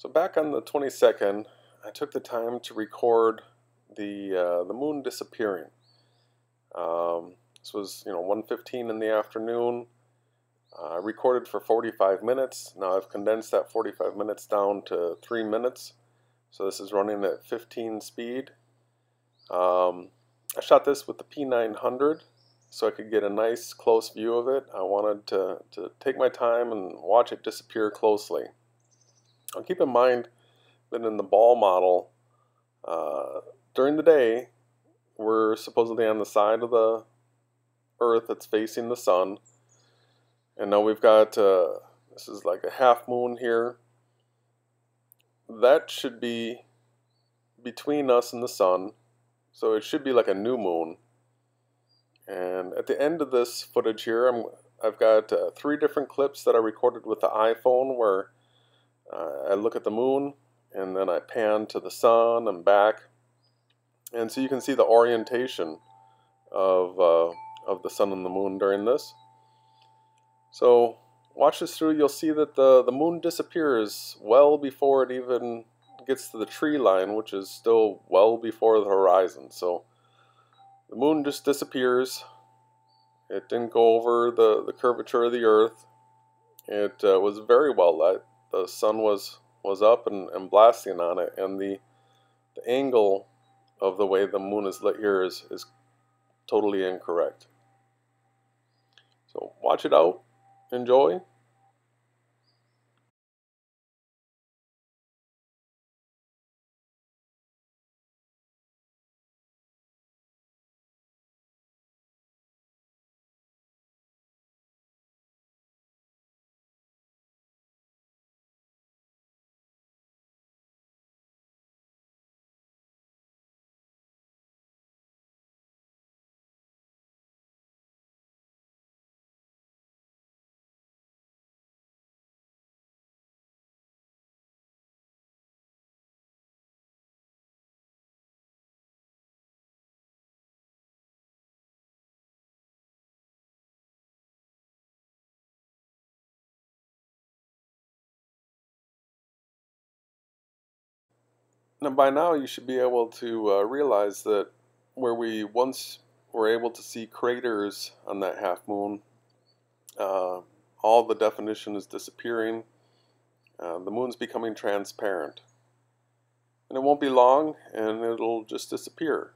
So back on the 22nd, I took the time to record the moon disappearing. This was 1:15 in the afternoon. I recorded for 45 minutes. Now I've condensed that 45 minutes down to 3 minutes. So this is running at 15 speed. I shot this with the P900 so I could get a nice close view of it. I wanted to take my time and watch it disappear closely. Now keep in mind that in the ball model, during the day, we're supposedly on the side of the Earth that's facing the sun. And now we've got, this is like a half moon here. That should be between us and the sun. So it should be like a new moon. And at the end of this footage here, I've got 3 different clips that I recorded with the iPhone where I look at the moon and then I pan to the sun and back. And so you can see the orientation of the sun and the moon during this. So watch this through, you'll see that the moon disappears well before it even gets to the tree line, which is still well before the horizon. So the moon just disappears. It didn't go over the curvature of the Earth. It was very well lit. The sun was up and blasting on it, and the angle of the way the moon is lit here is totally incorrect. So watch it out. Enjoy. Now, by now, you should be able to realize that where we once were able to see craters on that half moon, uh, all the definition is disappearing. The moon's becoming transparent. And it won't be long, and it'll just disappear.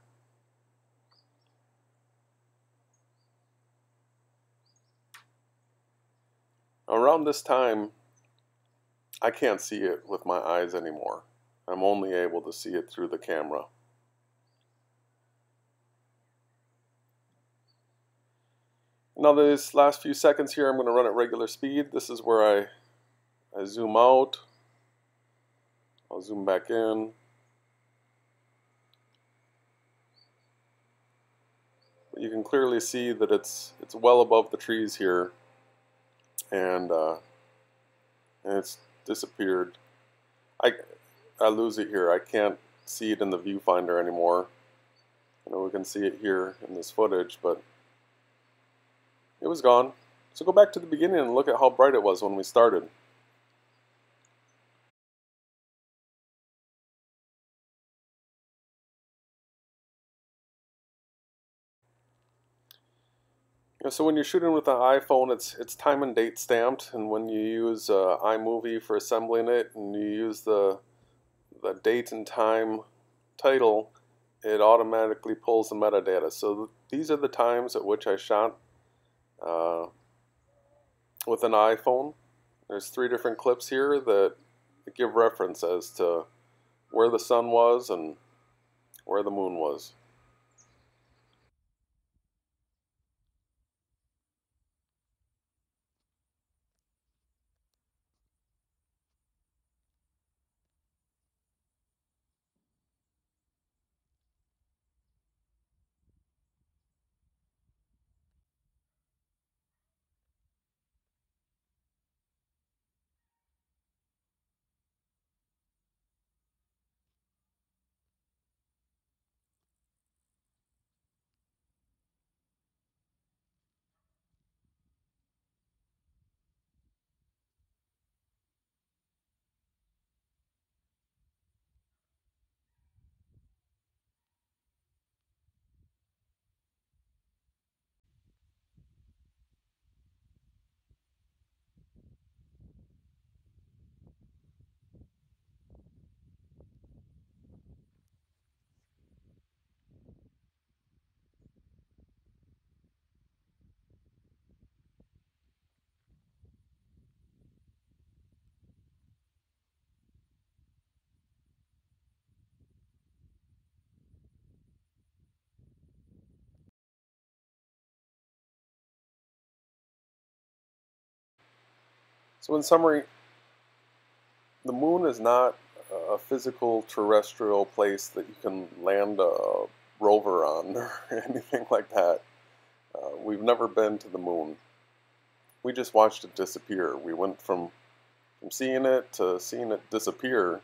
Around this time, I can't see it with my eyes anymore. I'm only able to see it through the camera. Now this last few seconds here, I'm going to run at regular speed. This is where I zoom out. I'll zoom back in. You can clearly see that it's well above the trees here, and it's disappeared. I lose it here. I can't see it in the viewfinder anymore. I know we can see it here in this footage, but it was gone. So go back to the beginning and look at how bright it was when we started. So when you're shooting with an iPhone, it's time and date stamped, and when you use iMovie for assembling it, and you use the date and time title, it automatically pulls the metadata. So these are the times at which I shot uh, with an iPhone. There's 3 different clips here that give reference as to where the sun was and where the moon was. So in summary, the moon is not a physical terrestrial place that you can land a rover on or anything like that. We've never been to the moon. We just watched it disappear. We went from seeing it to seeing it disappear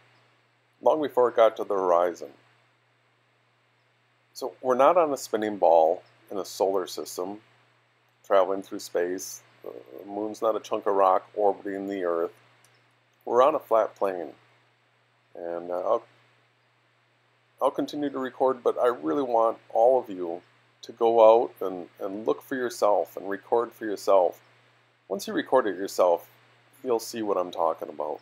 long before it got to the horizon. So we're not on a spinning ball in a solar system traveling through space. The moon's not a chunk of rock orbiting the Earth. We're on a flat plane. And I'll continue to record, but I really want all of you to go out and look for yourself and record for yourself. Once you record it yourself, you'll see what I'm talking about.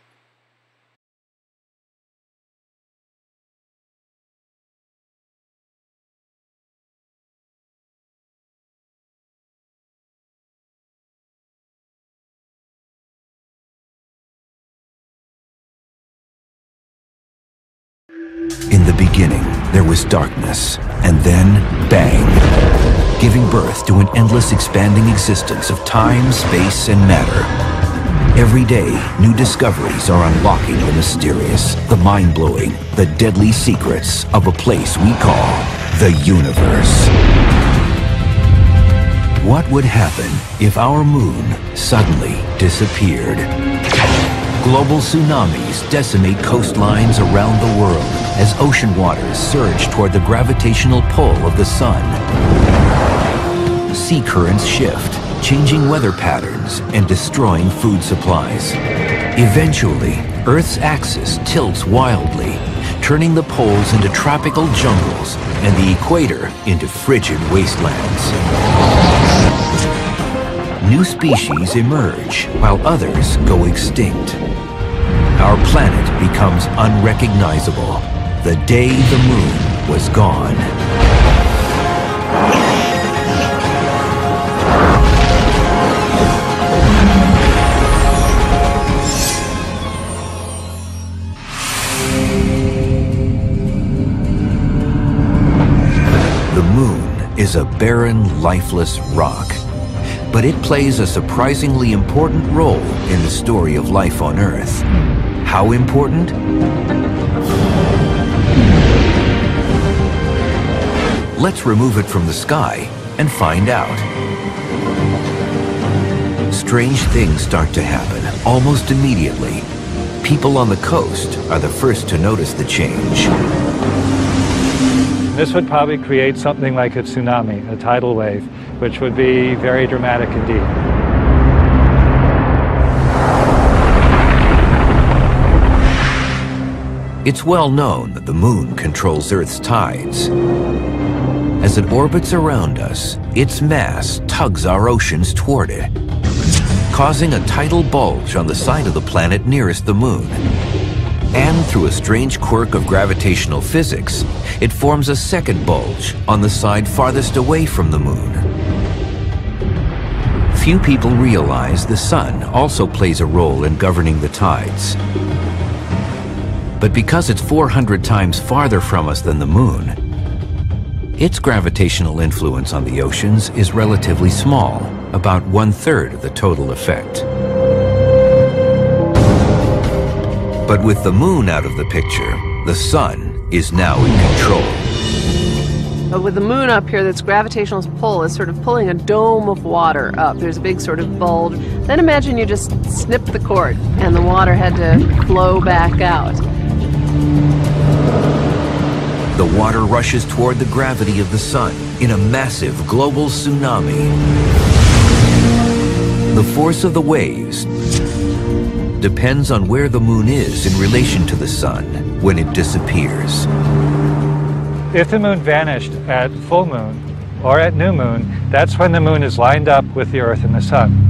In the beginning, there was darkness, and then, bang, giving birth to an endless expanding existence of time, space, and matter. Every day, new discoveries are unlocking the mysterious, the mind-blowing, the deadly secrets of a place we call the universe. What would happen if our moon suddenly disappeared? Global tsunamis decimate coastlines around the world as ocean waters surge toward the gravitational pull of the sun. Sea currents shift, changing weather patterns and destroying food supplies. Eventually, Earth's axis tilts wildly, turning the poles into tropical jungles and the equator into frigid wastelands. New species emerge while others go extinct. Our planet becomes unrecognizable the day the moon was gone. The moon is a barren, lifeless rock, but it plays a surprisingly important role in the story of life on Earth. How important? Let's remove it from the sky and find out. Strange things start to happen almost immediately. People on the coast are the first to notice the change. This would probably create something like a tsunami, a tidal wave, which would be very dramatic indeed. It's well known that the moon controls Earth's tides. As it orbits around us, its mass tugs our oceans toward it, causing a tidal bulge on the side of the planet nearest the moon. And through a strange quirk of gravitational physics, it forms a second bulge on the side farthest away from the moon. Few people realize the sun also plays a role in governing the tides. But because it's 400 times farther from us than the moon, its gravitational influence on the oceans is relatively small, about 1/3 of the total effect. But with the moon out of the picture, the sun is now in control. But with the moon up here, this gravitational pull is sort of pulling a dome of water up. There's a big sort of bulge. Then imagine you just snip the cord and the water had to flow back out. The water rushes toward the gravity of the sun in a massive global tsunami. The force of the waves depends on where the moon is in relation to the sun when it disappears. If the moon vanished at full moon or at new moon, that's when the moon is lined up with the Earth and the sun.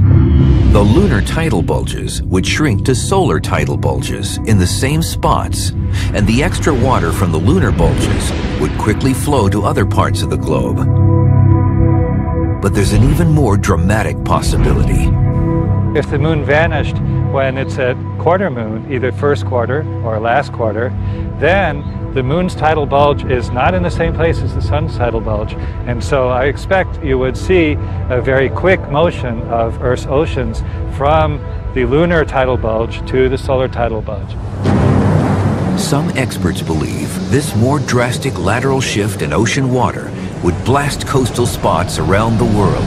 The lunar tidal bulges would shrink to solar tidal bulges in the same spots, and the extra water from the lunar bulges would quickly flow to other parts of the globe. But there's an even more dramatic possibility. If the moon vanished when it's at quarter moon, either first quarter or last quarter, then the moon's tidal bulge is not in the same place as the sun's tidal bulge. And so I expect you would see a very quick motion of Earth's oceans from the lunar tidal bulge to the solar tidal bulge. Some experts believe this more drastic lateral shift in ocean water would blast coastal spots around the world.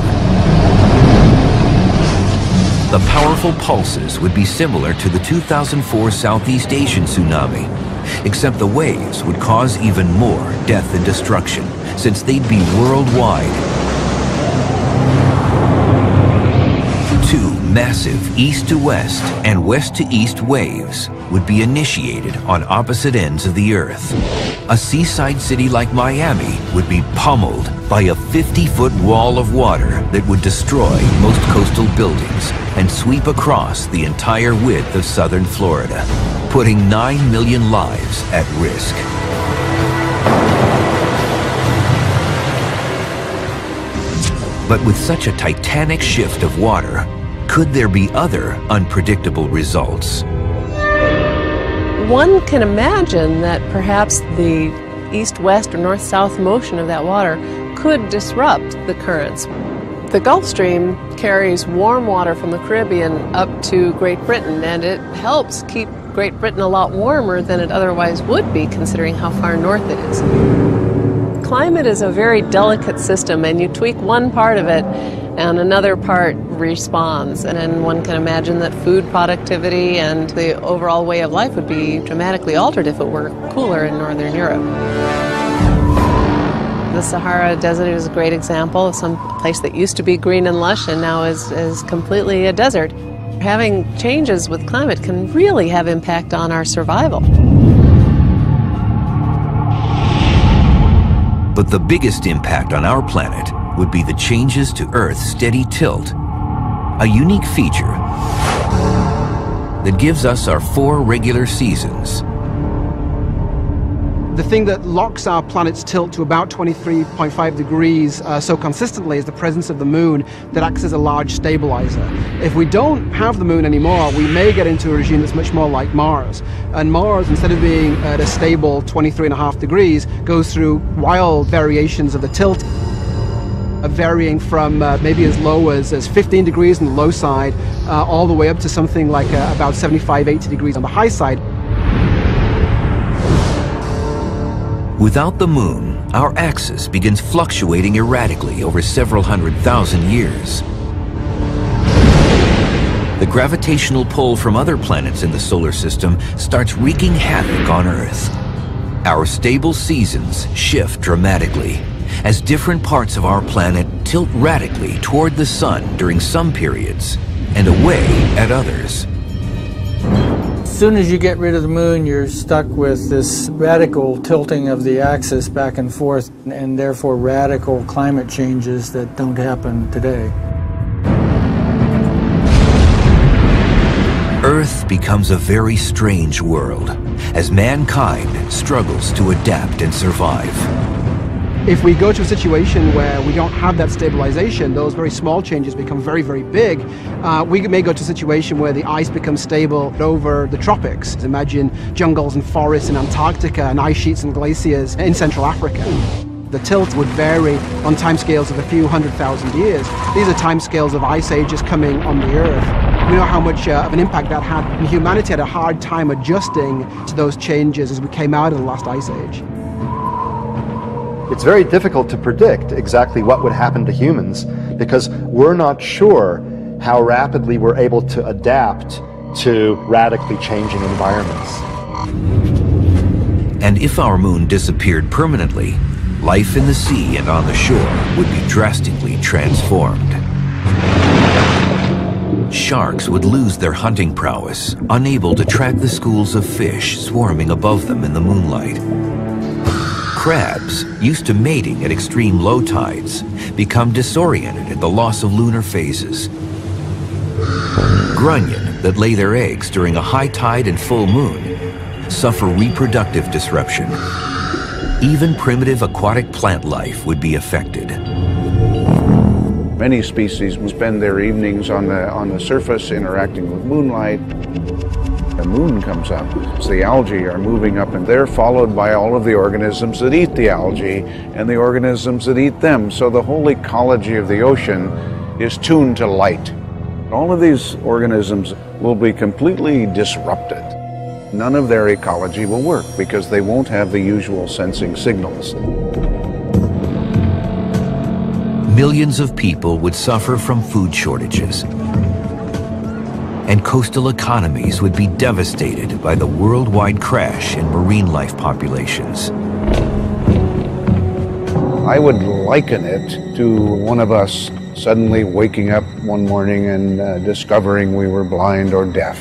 The powerful pulses would be similar to the 2004 Southeast Asian tsunami, except the waves would cause even more death and destruction, since they'd be worldwide. Two massive east-to-west and west-to-east waves would be initiated on opposite ends of the Earth. A seaside city like Miami would be pummeled by a 50-foot wall of water that would destroy most coastal buildings and sweep across the entire width of southern Florida, putting 9 million lives at risk. But with such a titanic shift of water, could there be other unpredictable results? One can imagine that perhaps the east-west or north-south motion of that water could disrupt the currents. The Gulf Stream carries warm water from the Caribbean up to Great Britain, and it helps keep Great Britain a lot warmer than it otherwise would be, considering how far north it is. Climate is a very delicate system, and you tweak one part of it and another part responds. And then one can imagine that food productivity and the overall way of life would be dramatically altered if it were cooler in northern Europe. The Sahara Desert is a great example of some place that used to be green and lush and now is completely a desert. Having changes with climate can really have impact on our survival. But the biggest impact on our planet would be the changes to Earth's steady tilt, a unique feature that gives us our 4 regular seasons. The thing that locks our planet's tilt to about 23.5 degrees so consistently is the presence of the moon that acts as a large stabilizer. If we don't have the moon anymore, we may get into a regime that's much more like Mars. And Mars, instead of being at a stable 23.5 degrees, goes through wild variations of the tilt, varying from maybe as low as 15 degrees on the low side, all the way up to something like about 75, 80 degrees on the high side. Without the moon, our axis begins fluctuating erratically over several 100,000 years. The gravitational pull from other planets in the solar system starts wreaking havoc on Earth. Our stable seasons shift dramatically as different parts of our planet tilt radically toward the sun during some periods and away at others. As soon as you get rid of the moon, you're stuck with this radical tilting of the axis back and forth, and therefore radical climate changes that don't happen today. Earth becomes a very strange world as mankind struggles to adapt and survive. If we go to a situation where we don't have that stabilization, those very small changes become very, very big. We may go to a situation where the ice becomes stable over the tropics. Imagine jungles and forests in Antarctica and ice sheets and glaciers in Central Africa. The tilt would vary on timescales of a few 100,000 years. These are timescales of ice ages coming on the Earth. We know how much of an impact that had, and humanity had a hard time adjusting to those changes as we came out of the last ice age. It's very difficult to predict exactly what would happen to humans because we're not sure how rapidly we're able to adapt to radically changing environments. And if our moon disappeared permanently, life in the sea and on the shore would be drastically transformed. Sharks would lose their hunting prowess, unable to track the schools of fish swarming above them in the moonlight. Crabs, used to mating at extreme low tides, become disoriented at the loss of lunar phases. Grunion, that lay their eggs during a high tide and full moon, suffer reproductive disruption. Even primitive aquatic plant life would be affected. Many species will spend their evenings on the surface interacting with moonlight. The moon comes up, so the algae are moving up, and they're followed by all of the organisms that eat the algae and the organisms that eat them. So the whole ecology of the ocean is tuned to light. All of these organisms will be completely disrupted. None of their ecology will work because they won't have the usual sensing signals. Millions of people would suffer from food shortages, and coastal economies would be devastated by the worldwide crash in marine life populations. I would liken it to one of us suddenly waking up one morning and discovering we were blind or deaf.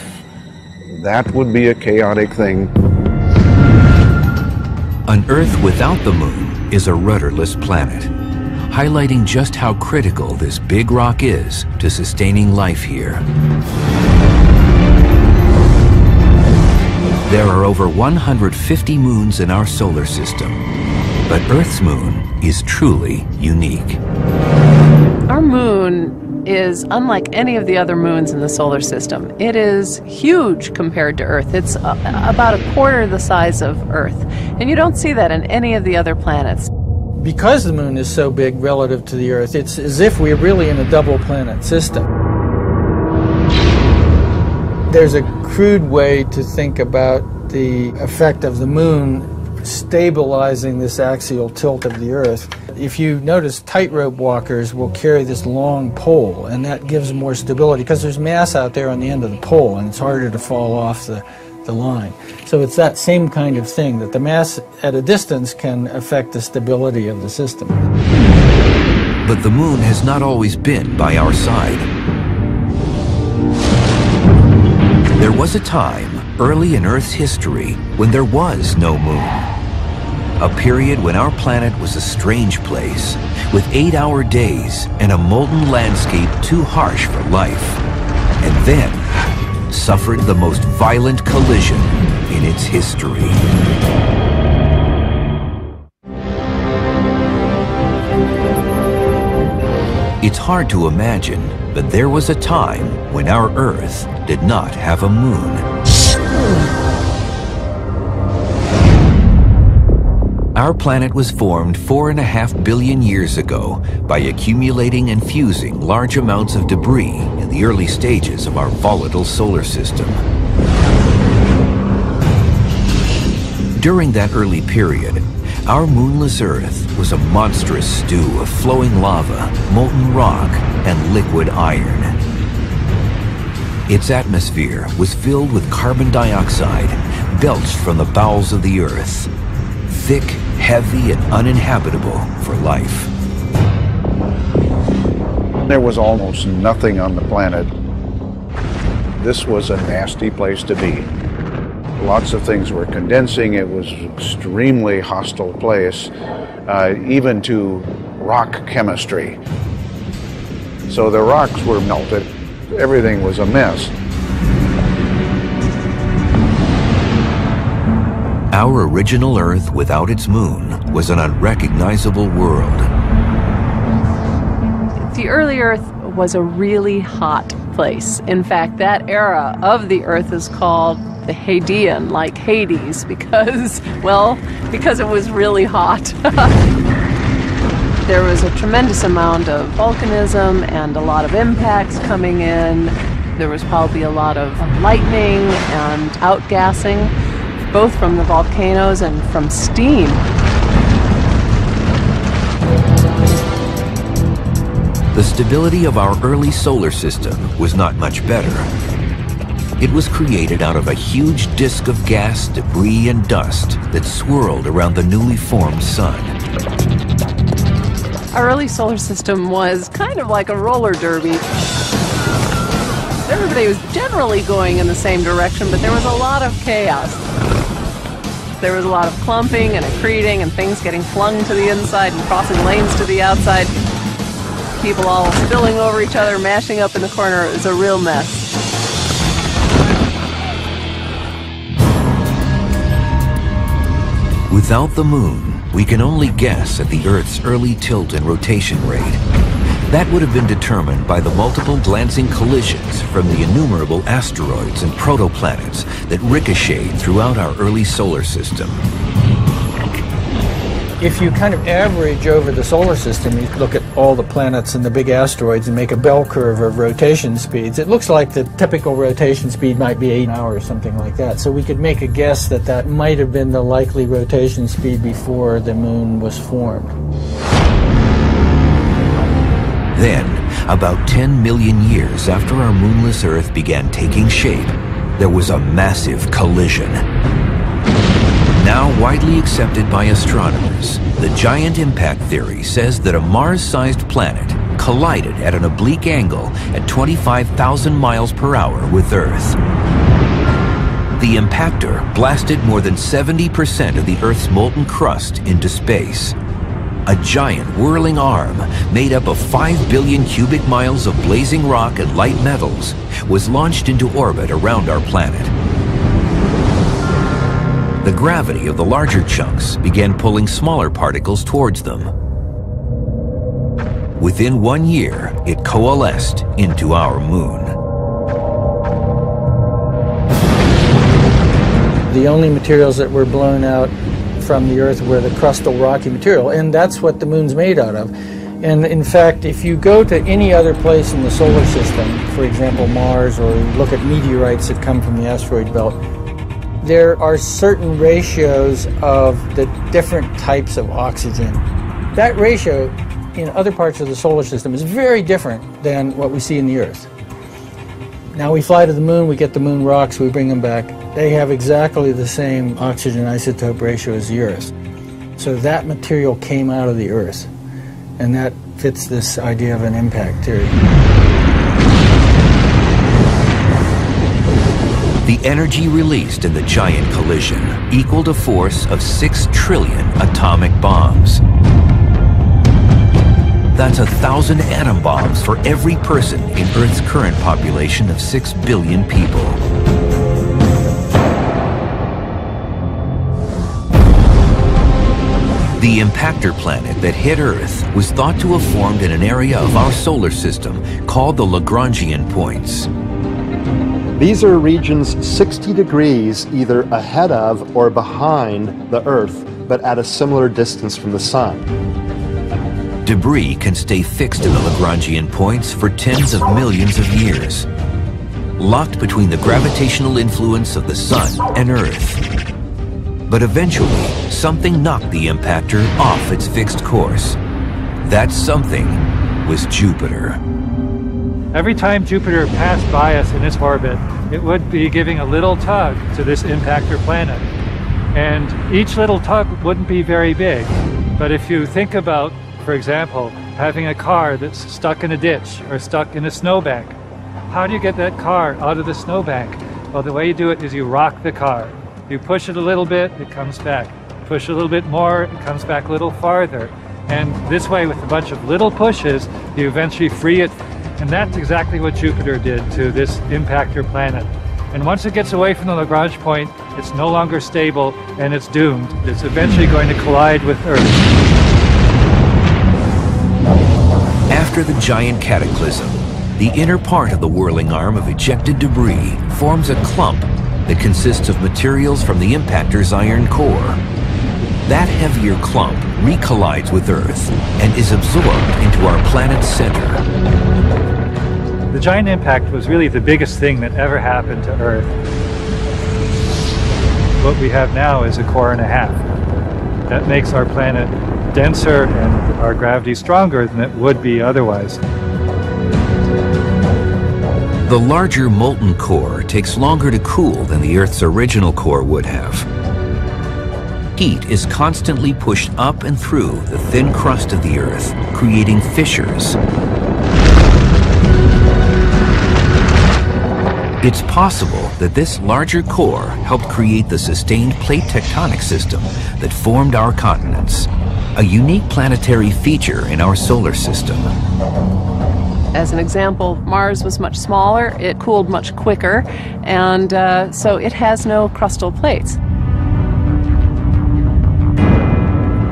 That would be a chaotic thing. An Earth without the moon is a rudderless planet, highlighting just how critical this big rock is to sustaining life here. There are over 150 moons in our solar system, but Earth's moon is truly unique. Our moon is unlike any of the other moons in the solar system. It is huge compared to Earth. It's about a quarter the size of Earth, and you don't see that in any of the other planets. Because the moon is so big relative to the Earth, it's as if we're really in a double planet system. There's a crude way to think about the effect of the moon stabilizing this axial tilt of the Earth. If you notice, tightrope walkers will carry this long pole, and that gives more stability because there's mass out there on the end of the pole, and it's harder to fall off the line. So it's that same kind of thing, that the mass at a distance can affect the stability of the system. But the moon has not always been by our side. There was a time early in Earth's history when there was no moon. A period when our planet was a strange place, with 8-hour days and a molten landscape too harsh for life. And then suffered the most violent collision in its history. It's hard to imagine, but there was a time when our Earth did not have a moon. Our planet was formed 4.5 billion years ago by accumulating and fusing large amounts of debris in the early stages of our volatile solar system. During that early period, our moonless Earth was a monstrous stew of flowing lava, molten rock, and liquid iron. Its atmosphere was filled with carbon dioxide, belched from the bowels of the Earth. Thick, heavy, and uninhabitable for life. There was almost nothing on the planet. This was a nasty place to be. Lots of things were condensing. It was an extremely hostile place, even to rock chemistry. So the rocks were melted. Everything was a mess. Our original Earth without its moon was an unrecognizable world. The early Earth was a really hot place. In fact, that era of the Earth is called the Hadean, like Hades, because it was really hot. There was a tremendous amount of volcanism and a lot of impacts coming in. There was probably a lot of lightning and outgassing, both from the volcanoes and from steam. The stability of our early solar system was not much better. It was created out of a huge disk of gas, debris, and dust that swirled around the newly formed sun. Our early solar system was kind of like a roller derby. Everybody was generally going in the same direction, but there was a lot of chaos. There was a lot of clumping and accreting and things getting flung to the inside and crossing lanes to the outside. People all spilling over each other, mashing up in the corner. It was a real mess. Without the moon, we can only guess at the Earth's early tilt and rotation rate. That would have been determined by the multiple glancing collisions from the innumerable asteroids and protoplanets that ricocheted throughout our early solar system. If you kind of average over the solar system, you look at all the planets and the big asteroids and make a bell curve of rotation speeds, it looks like the typical rotation speed might be 8 hours or something like that. So we could make a guess that that might have been the likely rotation speed before the moon was formed. Then, about 10 million years after our moonless Earth began taking shape, there was a massive collision. Now widely accepted by astronomers, the giant impact theory says that a Mars-sized planet collided at an oblique angle at 25,000 miles per hour with Earth. The impactor blasted more than 70% of the Earth's molten crust into space. A giant whirling arm made up of 5 billion cubic miles of blazing rock and light metals was launched into orbit around our planet. The gravity of the larger chunks began pulling smaller particles towards them. Within 1 year, it coalesced into our moon. The only materials that were blown out from the Earth were the crustal rocky material, and that's what the moon's made out of. And in fact, if you go to any other place in the solar system, for example Mars, or look at meteorites that come from the asteroid belt, there are certain ratios of the different types of oxygen. That ratio in other parts of the solar system is very different than what we see in the Earth. Now we fly to the moon, we get the moon rocks, we bring them back. They have exactly the same oxygen isotope ratio as the Earth. So that material came out of the Earth, and that fits this idea of an impact theory. The energy released in the giant collision equaled a force of 6 trillion atomic bombs. That's 1,000 atom bombs for every person in Earth's current population of 6 billion people. The impactor planet that hit Earth was thought to have formed in an area of our solar system called the Lagrangian points. These are regions 60 degrees either ahead of or behind the Earth, but at a similar distance from the Sun. Debris can stay fixed in the Lagrangian points for tens of millions of years, locked between the gravitational influence of the Sun and Earth. But eventually, something knocked the impactor off its fixed course. That something was Jupiter. Every time Jupiter passed by us in its orbit, it would be giving a little tug to this impactor planet. And each little tug wouldn't be very big. But if you think about, for example, having a car that's stuck in a ditch or stuck in a snowbank, how do you get that car out of the snowbank? Well, the way you do it is you rock the car. You push it a little bit, it comes back. Push a little bit more, it comes back a little farther. And this way, with a bunch of little pushes, you eventually free it. And that's exactly what Jupiter did to this impactor planet. And once it gets away from the Lagrange point, it's no longer stable and it's doomed. It's eventually going to collide with Earth. After the giant cataclysm, the inner part of the whirling arm of ejected debris forms a clump that consists of materials from the impactor's iron core. That heavier clump recollides with Earth and is absorbed into our planet's center. The giant impact was really the biggest thing that ever happened to Earth. What we have now is a core and a half. That makes our planet denser and our gravity stronger than it would be otherwise. The larger molten core takes longer to cool than the Earth's original core would have. Heat is constantly pushed up and through the thin crust of the Earth, creating fissures. It's possible that this larger core helped create the sustained plate tectonic system that formed our continents, a unique planetary feature in our solar system. As an example, Mars was much smaller, it cooled much quicker, and so it has no crustal plates.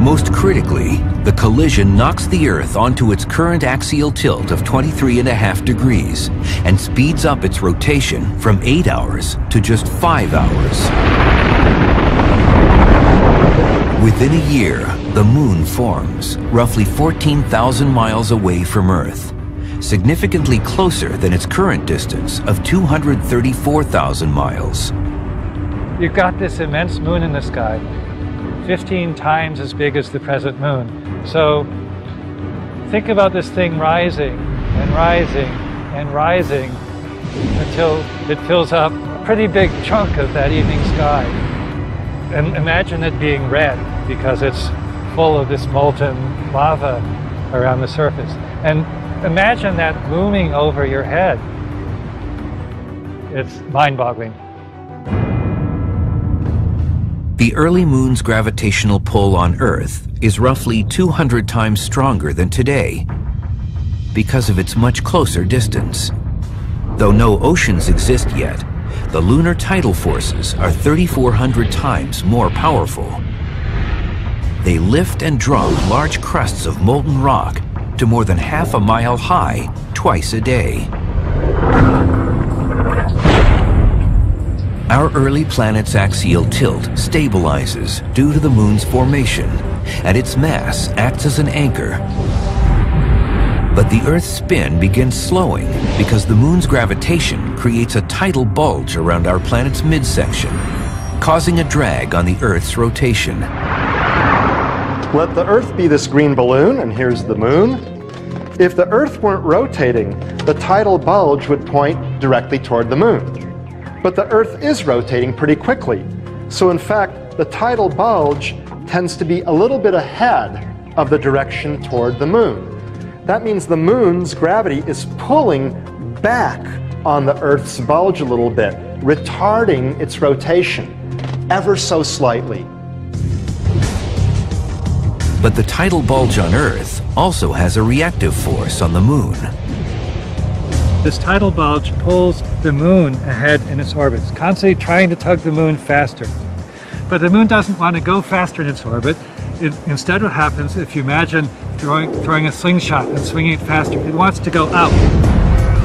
Most critically, The collision knocks the Earth onto its current axial tilt of 23.5 degrees and speeds up its rotation from 8 hours to just 5 hours. Within a year, the Moon forms, roughly 14,000 miles away from Earth, significantly closer than its current distance of 234,000 miles. You've got this immense moon in the sky, 15 times as big as the present moon. So think about this thing rising and rising and rising until it fills up a pretty big chunk of that evening sky. And imagine it being red because it's full of this molten lava around the surface. And imagine that looming over your head. It's mind-boggling. The early moon's gravitational pull on Earth is roughly 200 times stronger than today because of its much closer distance. Though no oceans exist yet, the lunar tidal forces are 3,400 times more powerful. They lift and drop large crusts of molten rock to more than half a mile high twice a day. Our early planet's axial tilt stabilizes due to the moon's formation, and its mass acts as an anchor. But the Earth's spin begins slowing because the moon's gravitation creates a tidal bulge around our planet's midsection, causing a drag on the Earth's rotation. Let the Earth be this green balloon, and here's the moon. If the Earth weren't rotating, the tidal bulge would point directly toward the moon. But the Earth is rotating pretty quickly. So in fact, the tidal bulge tends to be a little bit ahead of the direction toward the moon. That means the moon's gravity is pulling back on the Earth's bulge a little bit, retarding its rotation ever so slightly. But the tidal bulge on Earth also has a reactive force on the moon. This tidal bulge pulls the moon ahead in its orbit, it's constantly trying to tug the moon faster. But the moon doesn't want to go faster in its orbit. Instead, what happens, if you imagine throwing a slingshot and swinging it faster, it wants to go out.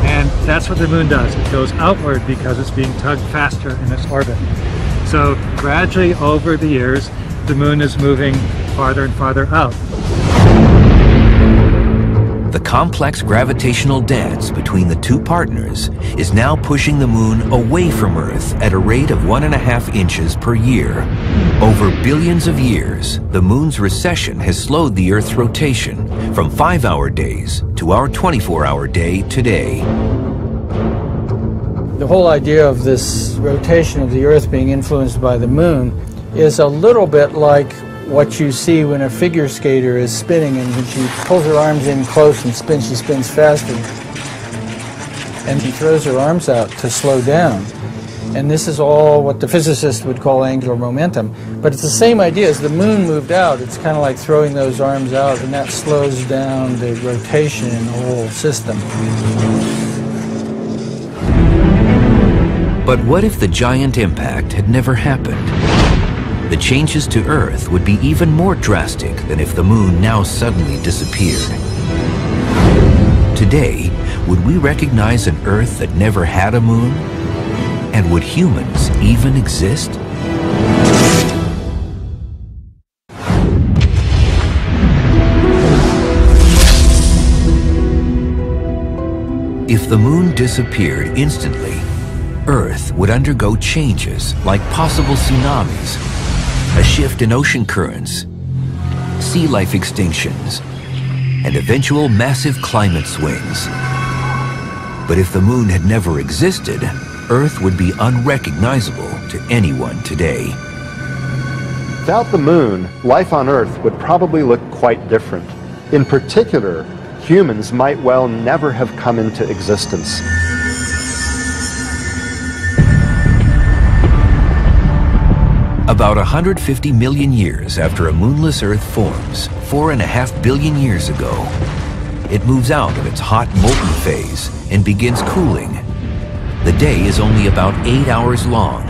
And that's what the moon does. It goes outward because it's being tugged faster in its orbit. So gradually over the years, the moon is moving farther and farther out. The complex gravitational dance between the two partners is now pushing the moon away from Earth at a rate of 1.5 inches per year. Over billions of years, the moon's recession has slowed the Earth's rotation from 5-hour days to our 24-hour day today. The whole idea of this rotation of the Earth being influenced by the moon is a little bit like what you see when a figure skater is spinning, and when she pulls her arms in close and spins, she spins faster. And she throws her arms out to slow down. And this is all what the physicists would call angular momentum. But it's the same idea. As the moon moved out, it's kind of like throwing those arms out, and that slows down the rotation in the whole system. But what if the giant impact had never happened? The changes to Earth would be even more drastic than if the moon now suddenly disappeared. Today, would we recognize an Earth that never had a moon? And would humans even exist? If the moon disappeared instantly, Earth would undergo changes like possible tsunamis, a shift in ocean currents, sea life extinctions, and eventual massive climate swings. But if the moon had never existed, Earth would be unrecognizable to anyone today. Without the moon, life on Earth would probably look quite different. In particular, humans might well never have come into existence. About 150 million years after a moonless Earth forms, 4.5 billion years ago, it moves out of its hot molten phase and begins cooling. The day is only about 8 hours long.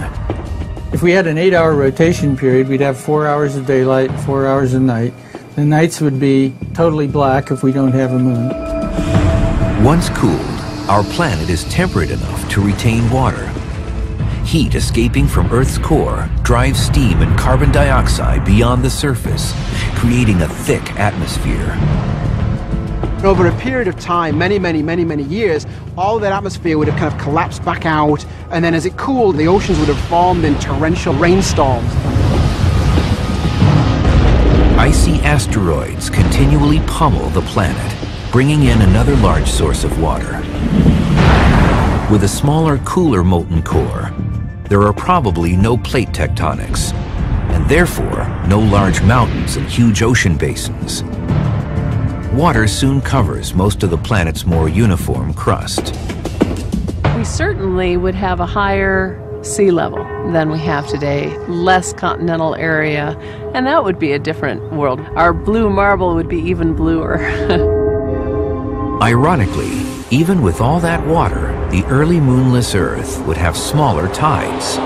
If we had an 8-hour rotation period, we'd have 4 hours of daylight, 4 hours of night. The nights would be totally black if we don't have a moon. Once cooled, our planet is temperate enough to retain water. Heat escaping from Earth's core drives steam and carbon dioxide beyond the surface, creating a thick atmosphere. Over a period of time, many years, all of that atmosphere would have kind of collapsed back out, and then as it cooled, the oceans would have formed in torrential rainstorms. Icy asteroids continually pummel the planet, bringing in another large source of water. With a smaller, cooler molten core, there are probably no plate tectonics, and therefore no large mountains and huge ocean basins. Water soon covers most of the planet's more uniform crust. We certainly would have a higher sea level than we have today, less continental area, and that would be a different world. Our blue marble would be even bluer. Ironically, even with all that water, the early moonless Earth would have smaller tides.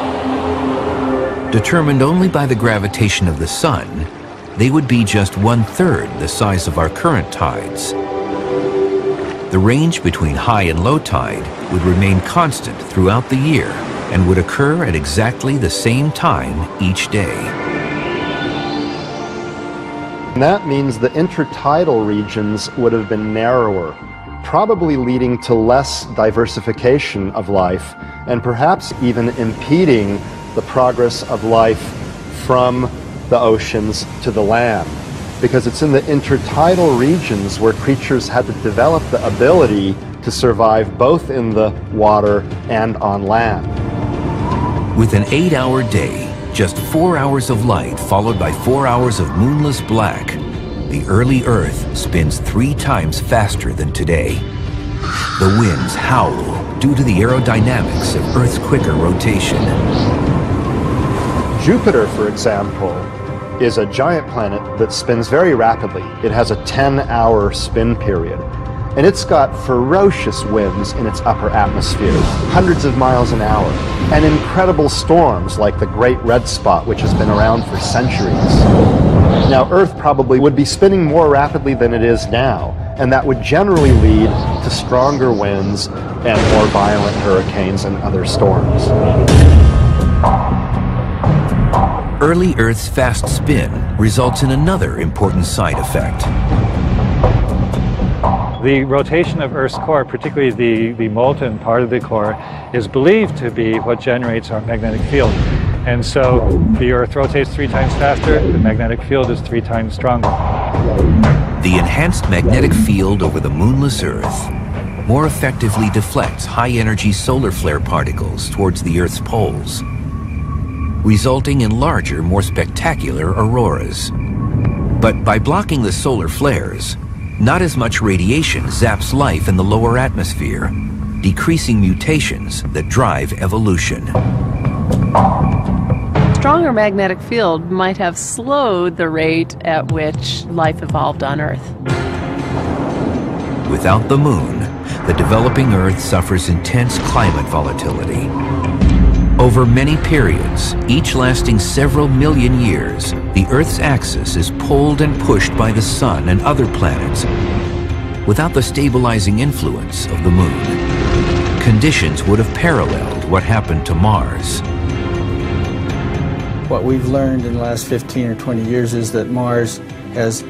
Determined only by the gravitation of the sun, they would be just 1/3 the size of our current tides. The range between high and low tide would remain constant throughout the year and would occur at exactly the same time each day. And that means the intertidal regions would have been narrower, probably leading to less diversification of life and perhaps even impeding the progress of life from the oceans to the land, because it's in the intertidal regions where creatures had to develop the ability to survive both in the water and on land. With an 8-hour day, just 4 hours of light followed by 4 hours of moonless black, the early Earth spins 3 times faster than today. The winds howl due to the aerodynamics of Earth's quicker rotation. Jupiter, for example, is a giant planet that spins very rapidly. It has a 10-hour spin period, and it's got ferocious winds in its upper atmosphere, hundreds of miles an hour, and incredible storms like the Great Red Spot, which has been around for centuries. Now, Earth probably would be spinning more rapidly than it is now, and that would generally lead to stronger winds and more violent hurricanes and other storms. Early Earth's fast spin results in another important side effect. The rotation of Earth's core, particularly the molten part of the core, is believed to be what generates our magnetic field. And so the Earth rotates 3 times faster, the magnetic field is 3 times stronger. The enhanced magnetic field over the moonless Earth more effectively deflects high-energy solar flare particles towards the Earth's poles, resulting in larger, more spectacular auroras. But by blocking the solar flares, not as much radiation zaps life in the lower atmosphere, decreasing mutations that drive evolution. Stronger magnetic field might have slowed the rate at which life evolved on Earth. Without the moon, the developing Earth suffers intense climate volatility. Over many periods, each lasting several million years, the Earth's axis is pulled and pushed by the sun and other planets without the stabilizing influence of the moon. Conditions would have paralleled what happened to Mars. What we've learned in the last 15 or 20 years is that Mars has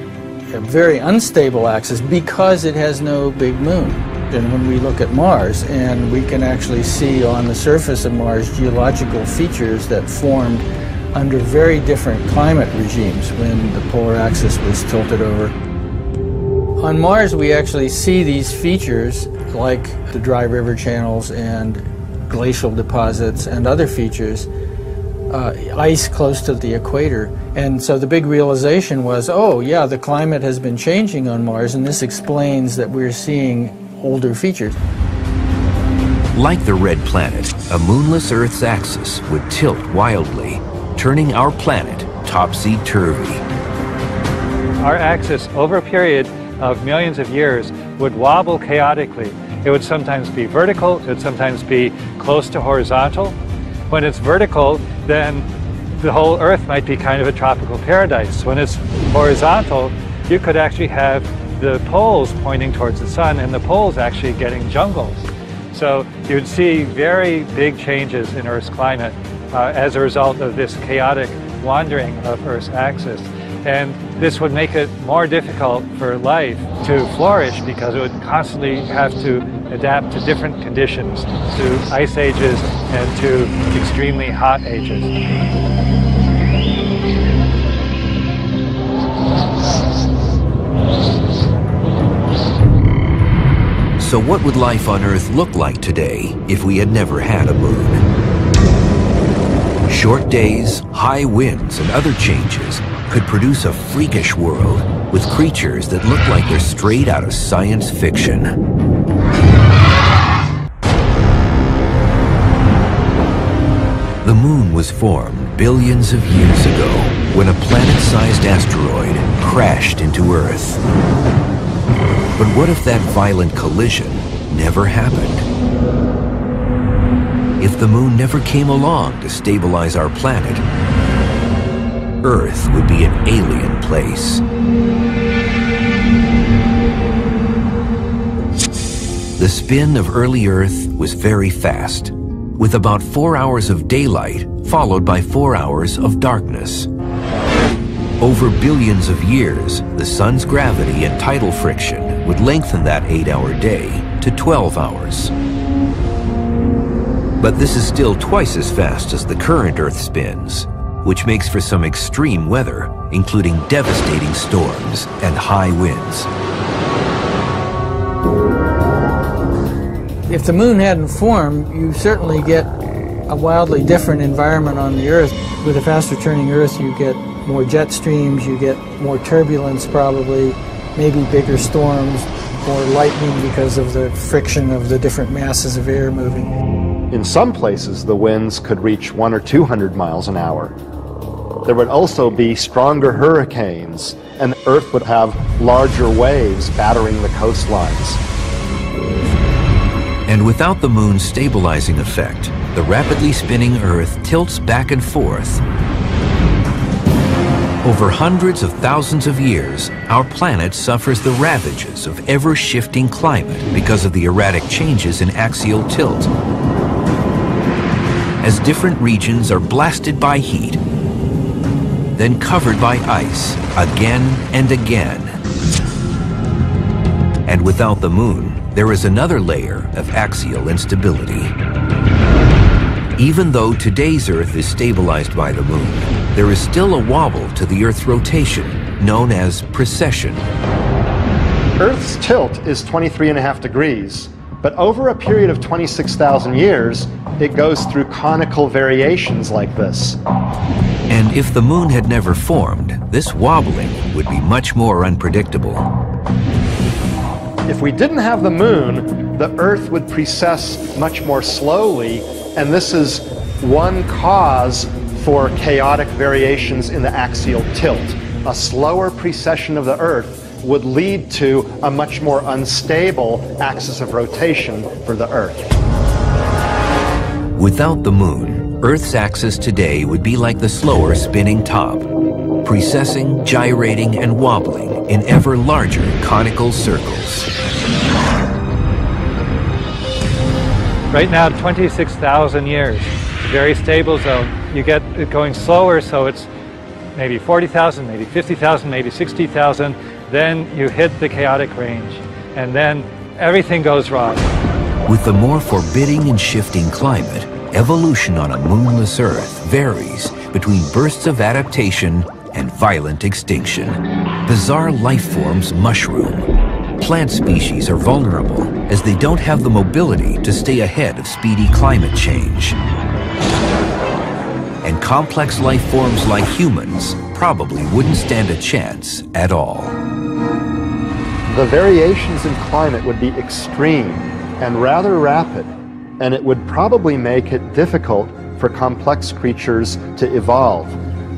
a very unstable axis because it has no big moon. And when we look at Mars, and we can actually see on the surface of Mars geological features that formed under very different climate regimes when the polar axis was tilted over. On Mars, we actually see these features like the dry river channels and glacial deposits and other features, ice close to the equator. And so the big realization was, oh yeah, the climate has been changing on Mars, and this explains that we're seeing older features. Like the red planet, a moonless Earth's axis would tilt wildly, turning our planet topsy-turvy. Our axis, over a period of millions of years, would wobble chaotically. It would sometimes be vertical, it would sometimes be close to horizontal. When it's vertical, then the whole Earth might be kind of a tropical paradise. When it's horizontal, you could actually have the poles pointing towards the sun and the poles actually getting jungles. So you'd see very big changes in Earth's climate as a result of this chaotic wandering of Earth's axis. And this would make it more difficult for life to flourish because it would constantly have to adapt to different conditions, to ice ages and to extremely hot ages. So what would life on Earth look like today if we had never had a moon? Short days, high winds, and other changes could produce a freakish world with creatures that look like they're straight out of science fiction. The moon was formed billions of years ago when a planet-sized asteroid crashed into Earth. But what if that violent collision never happened? If the moon never came along to stabilize our planet, Earth would be an alien place. The spin of early Earth was very fast, with about 4 hours of daylight followed by 4 hours of darkness. Over billions of years, the sun's gravity and tidal friction would lengthen that 8-hour day to 12 hours. But this is still twice as fast as the current Earth spins, which makes for some extreme weather, including devastating storms and high winds. If the moon hadn't formed, you certainly get a wildly different environment on the Earth. With a faster turning Earth, you get more jet streams, you get more turbulence probably, maybe bigger storms, more lightning because of the friction of the different masses of air moving. In some places, the winds could reach 100 or 200 miles an hour. There would also be stronger hurricanes, and the Earth would have larger waves battering the coastlines. And without the moon's stabilizing effect, the rapidly spinning Earth tilts back and forth. Over hundreds of thousands of years, our planet suffers the ravages of ever-shifting climate because of the erratic changes in axial tilt. As different regions are blasted by heat, then covered by ice again and again. And without the moon, there is another layer of axial instability. Even though today's Earth is stabilized by the moon, there is still a wobble to the Earth's rotation, known as precession. Earth's tilt is 23.5 degrees, but over a period of 26,000 years, it goes through conical variations like this. And if the moon had never formed, this wobbling would be much more unpredictable. If we didn't have the moon, the Earth would precess much more slowly, and this is one cause for chaotic variations in the axial tilt. A slower precession of the Earth would lead to a much more unstable axis of rotation for the Earth. Without the moon, Earth's axis today would be like the slower spinning top, precessing, gyrating, and wobbling in ever larger conical circles. Right now, 26,000 years, very stable zone. You get it going slower, so it's maybe 40,000, maybe 50,000, maybe 60,000. Then you hit the chaotic range, and then everything goes wrong. With the more forbidding and shifting climate, evolution on a moonless Earth varies between bursts of adaptation and violent extinction. Bizarre life forms mushroom. Plant species are vulnerable as they don't have the mobility to stay ahead of speedy climate change. And complex life forms like humans probably wouldn't stand a chance at all. The variations in climate would be extreme and rather rapid, and it would probably make it difficult for complex creatures to evolve,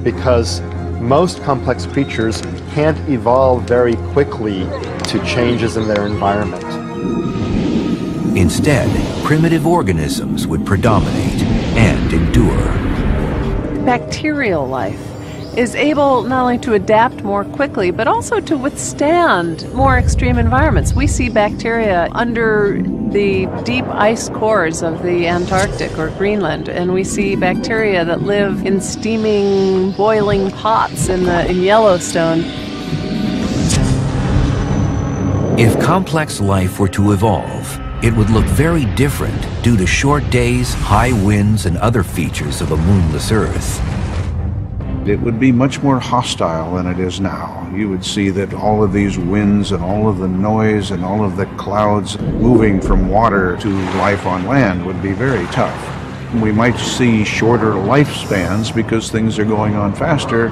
because most complex creatures can't evolve very quickly to changes in their environment. Instead, primitive organisms would predominate and endure. Bacterial life. is able not only to adapt more quickly, but also to withstand more extreme environments. We see bacteria under the deep ice cores of the Antarctic or Greenland, and we see bacteria that live in steaming, boiling pots in Yellowstone. If complex life were to evolve, it would look very different due to short days, high winds, and other features of a moonless Earth. It would be much more hostile than it is now. You would see that all of these winds and all of the noise and all of the clouds moving from water to life on land would be very tough. We might see shorter lifespans because things are going on faster.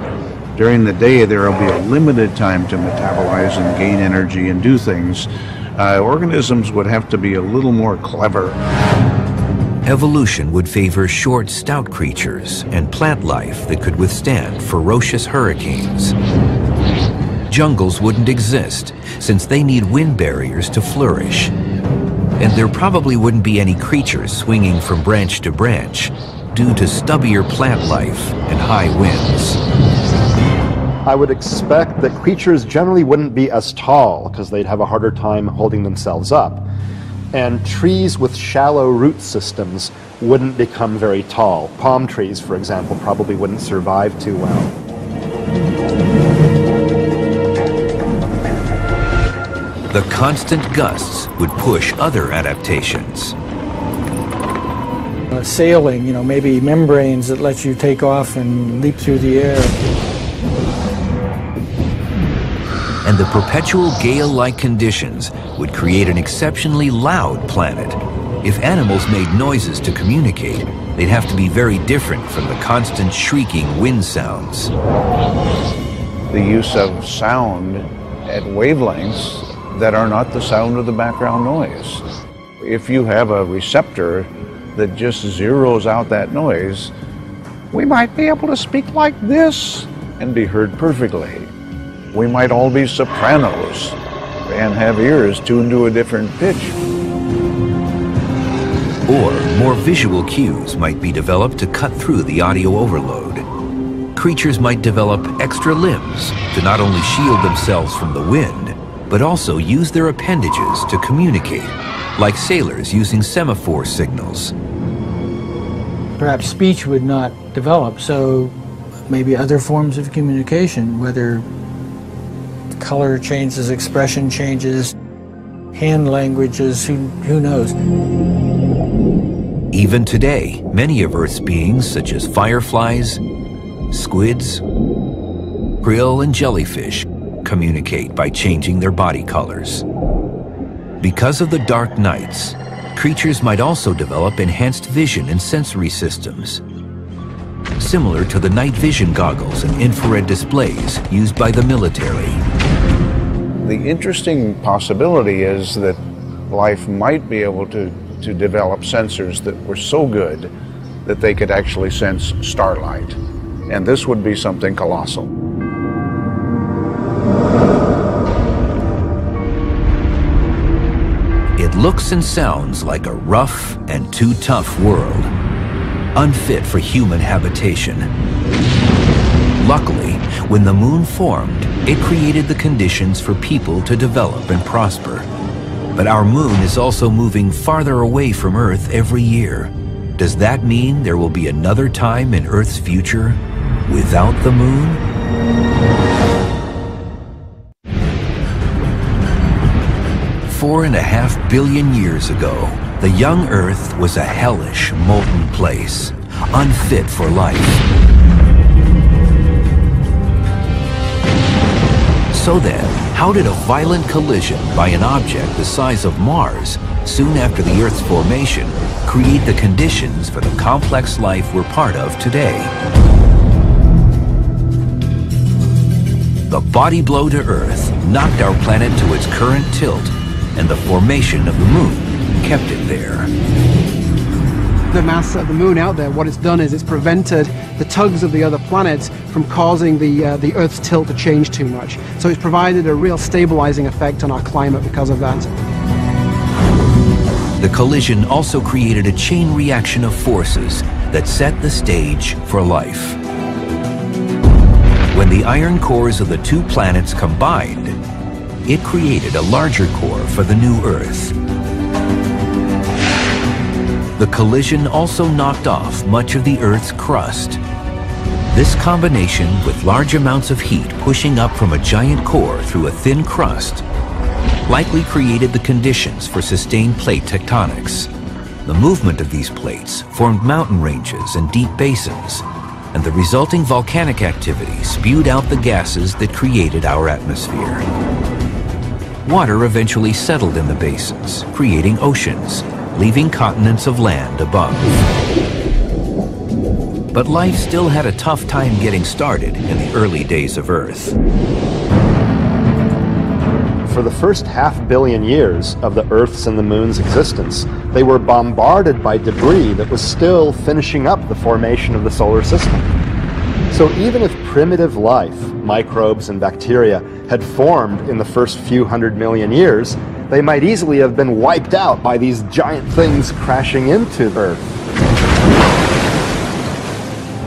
During the day, there will be a limited time to metabolize and gain energy and do things. Organisms would have to be a little more clever. Evolution would favor short, stout creatures and plant life that could withstand ferocious hurricanes. Jungles wouldn't exist, since they need wind barriers to flourish. And there probably wouldn't be any creatures swinging from branch to branch due to stubbier plant life and high winds. I would expect that creatures generally wouldn't be as tall because they'd have a harder time holding themselves up. And trees with shallow root systems wouldn't become very tall. Palm trees, for example, probably wouldn't survive too well. The constant gusts would push other adaptations. Sailing, maybe membranes that let you take off and leap through the air. And the perpetual gale-like conditions would create an exceptionally loud planet. If animals made noises to communicate, they'd have to be very different from the constant shrieking wind sounds. The use of sound at wavelengths that are not the sound of the background noise. If you have a receptor that just zeroes out that noise, we might be able to speak like this and be heard perfectly. We might all be sopranos and have ears tuned to a different pitch. Or more visual cues might be developed to cut through the audio overload. Creatures might develop extra limbs to not only shield themselves from the wind, but also use their appendages to communicate, like sailors using semaphore signals. Perhaps speech would not develop, so maybe other forms of communication, whether color changes, expression changes, hand languages, who knows? Even today, many of Earth's beings, such as fireflies, squids, krill, and jellyfish, communicate by changing their body colors. Because of the dark nights, creatures might also develop enhanced vision and sensory systems, similar to the night vision goggles and infrared displays used by the military. The interesting possibility is that life might be able to develop sensors that were so good that they could actually sense starlight. And this would be something colossal. It looks and sounds like a rough and too tough world, unfit for human habitation. Luckily, when the moon formed, it created the conditions for people to develop and prosper. But our moon is also moving farther away from Earth every year. Does that mean there will be another time in Earth's future without the moon? 4.5 billion years ago, the young Earth was a hellish, molten place, unfit for life. So then, how did a violent collision by an object the size of Mars, soon after the Earth's formation, create the conditions for the complex life we're part of today? The body blow to Earth knocked our planet to its current tilt, and the formation of the moon kept it there. The mass of the moon out there, what it's done is it's prevented the tugs of the other planets from causing the Earth's tilt to change too much. So it's provided a real stabilizing effect on our climate because of that. The collision also created a chain reaction of forces that set the stage for life. When the iron cores of the two planets combined, it created a larger core for the new Earth. The collision also knocked off much of the Earth's crust. This combination, with large amounts of heat pushing up from a giant core through a thin crust, likely created the conditions for sustained plate tectonics. The movement of these plates formed mountain ranges and deep basins, and the resulting volcanic activity spewed out the gases that created our atmosphere. Water eventually settled in the basins, creating oceans, leaving continents of land above. But life still had a tough time getting started in the early days of Earth. For the first 500 million years of the Earth's and the Moon's existence, they were bombarded by debris that was still finishing up the formation of the solar system. So even if primitive life, microbes and bacteria, had formed in the first few 100 million years, they might easily have been wiped out by these giant things crashing into Earth.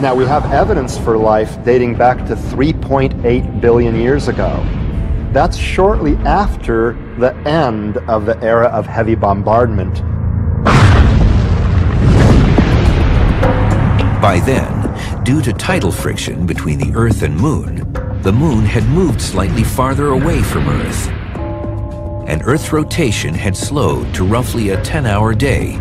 Now, we have evidence for life dating back to 3.8 billion years ago. That's shortly after the end of the era of heavy bombardment. By then, due to tidal friction between the Earth and Moon, the Moon had moved slightly farther away from Earth, and Earth's rotation had slowed to roughly a 10-hour day.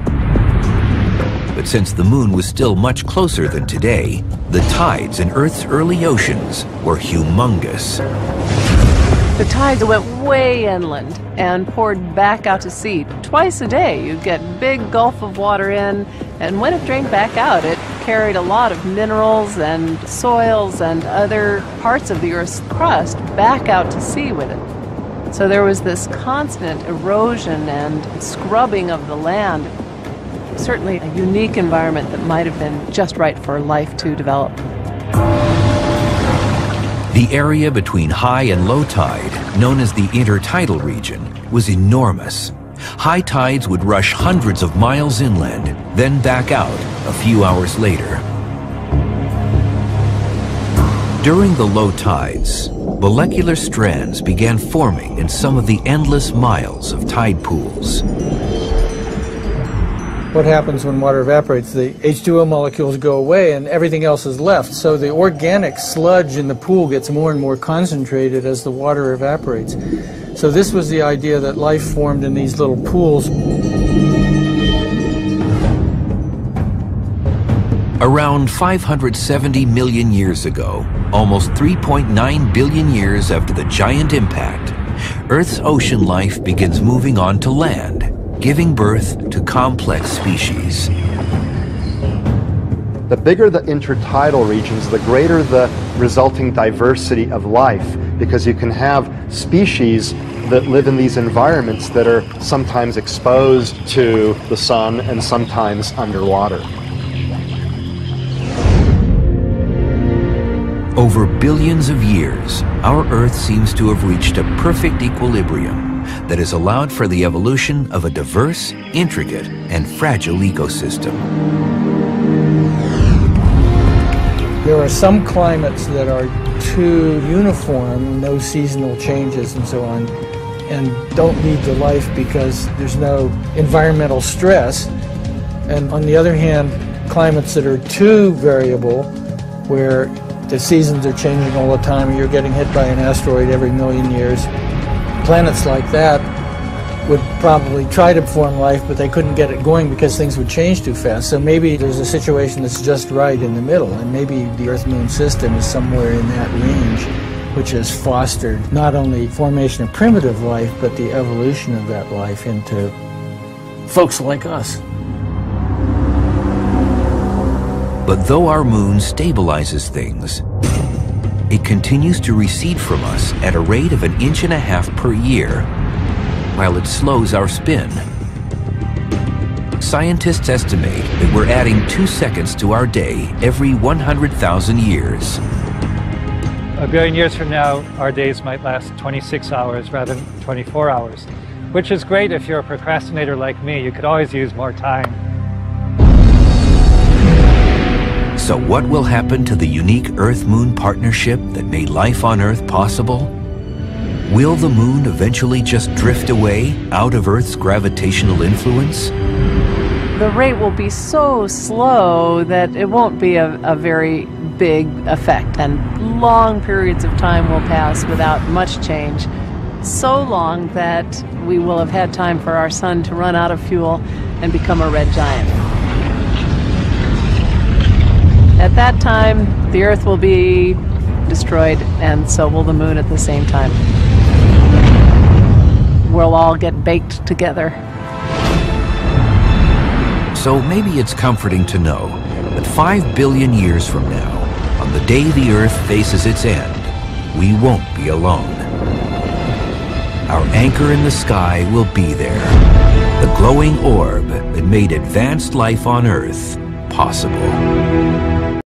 But since the Moon was still much closer than today, the tides in Earth's early oceans were humongous. The tides went way inland and poured back out to sea. Twice a day you'd get a big gulf of water in, and when it drained back out, it carried a lot of minerals and soils and other parts of the Earth's crust back out to sea with it. So there was this constant erosion and scrubbing of the land. Certainly a unique environment that might have been just right for life to develop. The area between high and low tide, known as the intertidal region, was enormous. High tides would rush hundreds of miles inland, then back out a few hours later. During the low tides, molecular strands began forming in some of the endless miles of tide pools. What happens when water evaporates? The H2O molecules go away and everything else is left. So the organic sludge in the pool gets more and more concentrated as the water evaporates. So this was the idea that life formed in these little pools. Around 570 million years ago, almost 3.9 billion years after the giant impact, Earth's ocean life begins moving on to land, giving birth to complex species. The bigger the intertidal regions, the greater the resulting diversity of life, because you can have species that live in these environments that are sometimes exposed to the sun and sometimes underwater. Over billions of years, our Earth seems to have reached a perfect equilibrium that has allowed for the evolution of a diverse, intricate, and fragile ecosystem. There are some climates that are too uniform, no seasonal changes and so on, and don't lead to life because there's no environmental stress. And on the other hand, climates that are too variable, where the seasons are changing all the time, you're getting hit by an asteroid every million years. Planets like that would probably try to form life, but they couldn't get it going because things would change too fast. So maybe there's a situation that's just right in the middle, and maybe the Earth-Moon system is somewhere in that range, which has fostered not only formation of primitive life, but the evolution of that life into folks like us. But though our moon stabilizes things, it continues to recede from us at a rate of 1.5 inches per year, while it slows our spin. Scientists estimate that we're adding 2 seconds to our day every 100,000 years. A billion years from now, our days might last 26 hours rather than 24 hours, which is great if you're a procrastinator like me. You could always use more time. So what will happen to the unique Earth-Moon partnership that made life on Earth possible? Will the Moon eventually just drift away out of Earth's gravitational influence? The rate will be so slow that it won't be a very big effect, and long periods of time will pass without much change. So long that we will have had time for our sun to run out of fuel and become a red giant. At that time, the Earth will be destroyed, and so will the Moon at the same time. We'll all get baked together. So maybe it's comforting to know that 5 billion years from now, on the day the Earth faces its end, we won't be alone. Our anchor in the sky will be there, the glowing orb that made advanced life on Earth possible.